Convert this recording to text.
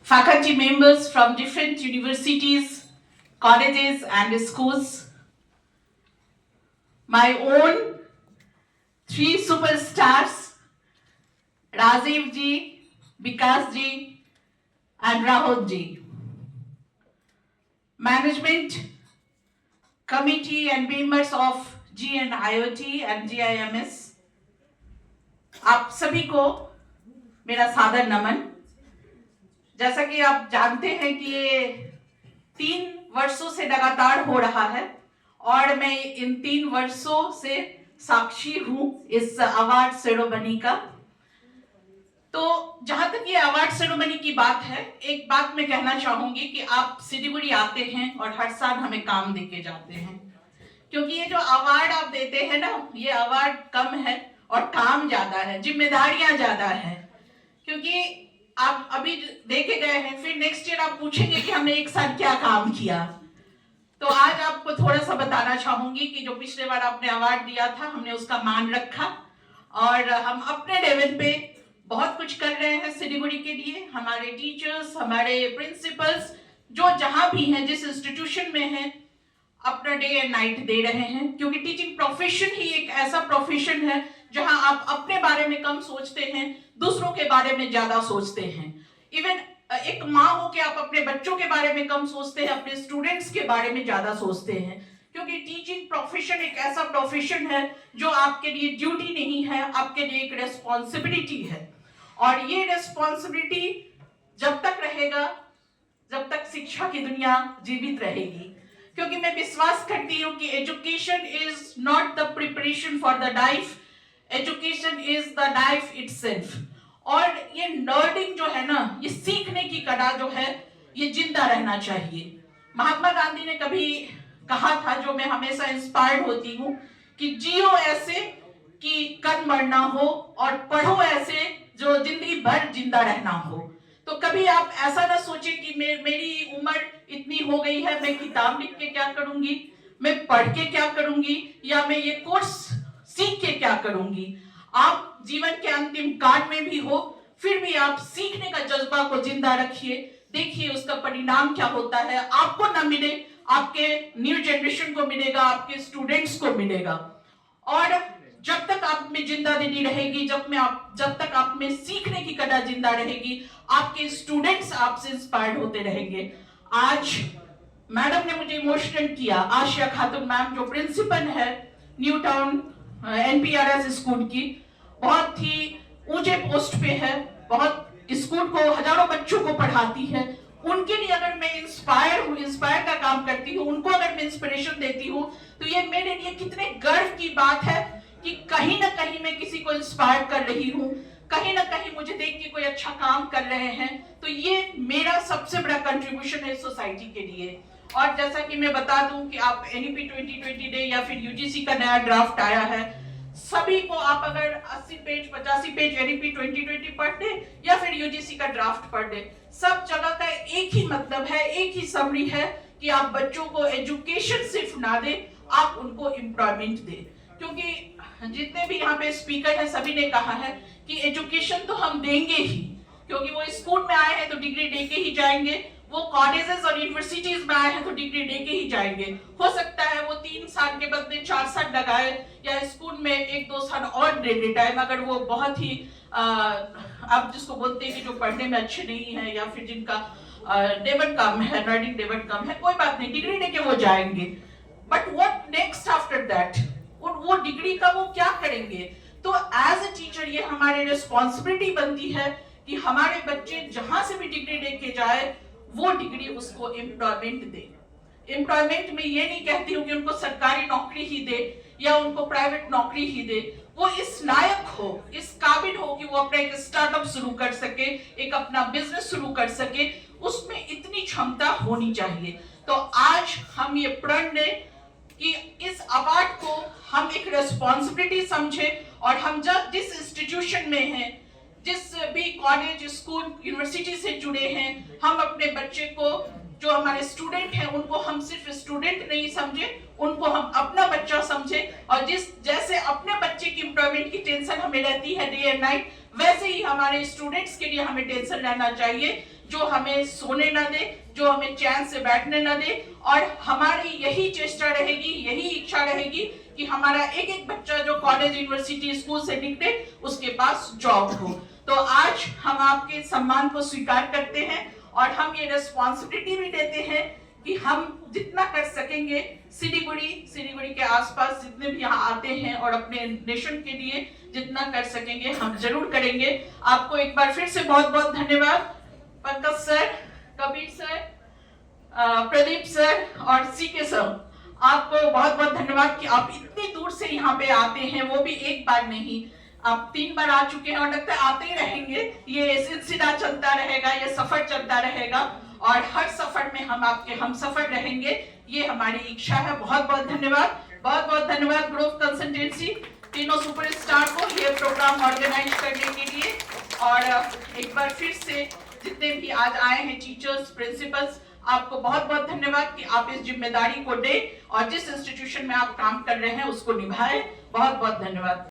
faculty members from different universities, colleges and schools, my own three superstars, Rajiv ji, Vikas ji and Rahul ji, management committee and members of GNIOT and GIMS, आप सभी को मेरा सादर नमन। जैसा कि आप जानते हैं कि ये 3 वर्षों से लगातार हो रहा है और मैं इन 3 वर्षों से साक्षी हूं इस अवार्ड सेरेमनी का। तो जहां तक ये अवार्ड सेरेमनी की बात है, एक बात मैं कहना चाहूंगी कि आप सिलीगुड़ी आते हैं और हर साल हमें काम देके जाते हैं, क्योंकि ये जो अवार्ड आप देते हैं ना, ये अवार्ड कम है और काम ज्यादा है, जिम्मेदारियां ज्यादा है। क्योंकि आप अभी देखे गए हैं, फिर नेक्स्ट ईयर आप पूछेंगे कि हमने एक साल क्या काम किया। तो आज आपको थोड़ा सा बताना चाहूंगी कि जो पिछले बार आपने अवार्ड दिया था, हमने उसका मान रखा और हम अपने लेवल पे बहुत कुछ कर रहे हैं सिलीगुड़ी के लिए। हमारे टीचर्स, हमारे प्रिंसिपल्स जो जहां भी हैं, जिस इंस्टीट्यूशन में हैं, अपना डे एंड नाइट दे रहे हैं, क्योंकि टीचिंग प्रोफेशन ही एक ऐसा प्रोफेशन है जहां आप अपने बारे में कम सोचते हैं, दूसरों के बारे में ज्यादा सोचते हैं। इवन एक माँ हो के आप अपने बच्चों के बारे में कम सोचते हैं, अपने स्टूडेंट्स के बारे में ज्यादा सोचते हैं, क्योंकि टीचिंग प्रोफेशन एक ऐसा प्रोफेशन है जो आपके लिए ड्यूटी नहीं है, आपके लिए एक रेस्पॉन्सिबिलिटी है। और ये रेस्पॉन्सिबिलिटी जब तक रहेगा, जब तक शिक्षा की दुनिया जीवित रहेगी, क्योंकि मैं विश्वास करती हूँ कि education is not the preparation for the life, education is the life itself. और ये लर्निंग जो है ना, ये सीखने की कला जो है, ये जिंदा रहना चाहिए। महात्मा गांधी ने कभी कहा था, जो मैं हमेशा इंस्पायर्ड होती हूँ, कि जियो ऐसे कि कल मरना हो और पढ़ो ऐसे जो जिंदगी भर जिंदा रहना हो। तो कभी आप ऐसा ना सोचे कि मेरी उम्र इतनी हो गई है, मैं किताब लिख के क्या करूंगी, मैं पढ़ के क्या करूंगी, या मैं ये कोर्स सीख के क्या करूंगी। आप जीवन के अंतिम काल में भी हो, फिर भी आप सीखने का जज्बा को जिंदा रखिए। देखिए उसका परिणाम क्या होता है, आपको ना मिले, आपके न्यू जनरेशन को मिलेगा, आपके स्टूडेंट्स को मिलेगा। और जब तक आप में जिंदा दिली रहेगी, जब तक आप में सीखने की कला जिंदा रहेगी, आपके स्टूडेंट्स आपसे इंस्पायर्ड होते रहेंगे। आज मैडम ने मुझे इमोशनल किया, आशिया खातून मैम जो प्रिंसिपल है न्यू टाउन NPRS स्कूल की, बहुत ही ऊंचे पोस्ट पे है, बहुत स्कूल को हजारों बच्चों को पढ़ाती है। उनके लिए अगर मैं इंस्पायर का काम करती हूँ, उनको अगर मैं इंस्पिरेशन देती हूँ, तो ये मेरे लिए कितने गर्व की बात है कि कहीं ना कहीं मैं किसी को इंस्पायर कर रही हूँ, कहीं ना कहीं मुझे देख के कोई अच्छा काम कर रहे हैं। तो ये मेरा सबसे बड़ा कंट्रीब्यूशन है सोसाइटी के लिए। और जैसा कि मैं बता दूं कि आप NEP 2020 डे या फिर UGC का नया ड्राफ्ट आया है, सभी को आप अगर 80 पेज 85 पेज NEP 2020 पढ़ ले या फिर UGC का ड्राफ्ट पढ़ ले, सब जगह का एक ही मतलब है, एक ही समरी है कि आप बच्चों को एजुकेशन सिर्फ ना दे, आप उनको एम्प्लॉयमेंट दे। क्योंकि जितने भी यहाँ पे स्पीकर हैं, सभी ने कहा है कि एजुकेशन तो हम देंगे ही, क्योंकि वो स्कूल में आए हैं तो डिग्री दे के ही जाएंगे, वो कॉलेजेस और यूनिवर्सिटीज में आए हैं तो डिग्री दे के ही जाएंगे। हो सकता है वो 3 साल के बदले 4 साल लगाए, या स्कूल में 1-2 साल और दे दे टाइम, अगर वो बहुत ही आप जिसको बोलते हैं कि जो पढ़ने में अच्छे नहीं है, या फिर जिनका लेवल कम है, लर्निंग लेवल कम है, कोई बात नहीं, डिग्री लेके वो जाएंगे। But what next after that, वो डिग्री का वो क्या करेंगे। तो एज ए टीचर ये हमारी रिस्पॉन्सिबिलिटी बनती है कि हमारे बच्चे जहां से भी डिग्री लेके जाए, वो डिग्री उसको एम्प्लॉयमेंट दे। एम्प्लॉयमेंट में ये नहीं कहती हूँ कि उनको सरकारी नौकरी ही दे या उनको प्राइवेट नौकरी ही दे, वो इस लायक हो, इस काबिल हो कि वो अपना एक स्टार्टअप शुरू कर सके, एक अपना बिजनेस शुरू कर सके, उसमें इतनी क्षमता होनी चाहिए। तो आज हम ये प्रण लें कि इस अवार्ड को हम एक रेस्पॉन्सिबिलिटी समझे, और हम जब जिस इंस्टीट्यूशन में हैं, जिस भी कॉलेज, स्कूल, यूनिवर्सिटी से जुड़े हैं, हम अपने बच्चे को, जो हमारे स्टूडेंट हैं, उनको हम सिर्फ स्टूडेंट नहीं समझे, उनको हम अपना बच्चा समझे। और जैसे अपने बच्चे की एम्प्लॉयमेंट की टेंशन हमें रहती है डे एंड नाइट, वैसे ही हमारे स्टूडेंट्स के लिए हमें टेंशन रहना चाहिए जो हमें सोने न दे, जो हमें चैन से बैठने न दे। और हमारी यही चेष्टा रहेगी, यही इच्छा रहेगी कि हमारा एक एक बच्चा जो कॉलेज, यूनिवर्सिटी, स्कूल से निकले उसके पास जॉब हो। तो आज हम आपके सम्मान को स्वीकार करते हैं और हम ये रिस्पॉन्सिबिलिटी भी लेते हैं कि हम जितना कर सकेंगे सिलीगुड़ी के आसपास जितने भी यहाँ आते हैं और अपने नेशन के लिए जितना कर सकेंगे हम जरूर करेंगे। आपको एक बार फिर से बहुत बहुत धन्यवाद Pankaj sir, Kabir sir, Pradeep sir और सीके सर, आपको बहुत बहुत धन्यवाद कि आप इतनी दूर से यहाँ पे आते हैं, वो भी एक बार नहीं, आप 3 बार आ चुके हैं और लगता है आते ही रहेंगे। ये सिलसिला चलता रहेगा, ये सफर चलता रहेगा और हर सफर में हम आपके हम सफर रहेंगे, ये हमारी इच्छा है। बहुत बहुत धन्यवाद, बहुत बहुत धन्यवाद ग्रोव कंसल्टेंसी, तीनों सुपरस्टार को ये प्रोग्राम ऑर्गेनाइज करने के लिए। और एक बार फिर से जितने भी आज आए हैं टीचर्स, प्रिंसिपल्स, आपको बहुत बहुत धन्यवाद कि आप इस जिम्मेदारी को दें और जिस इंस्टीट्यूशन में आप काम कर रहे हैं उसको निभाएं। बहुत बहुत धन्यवाद।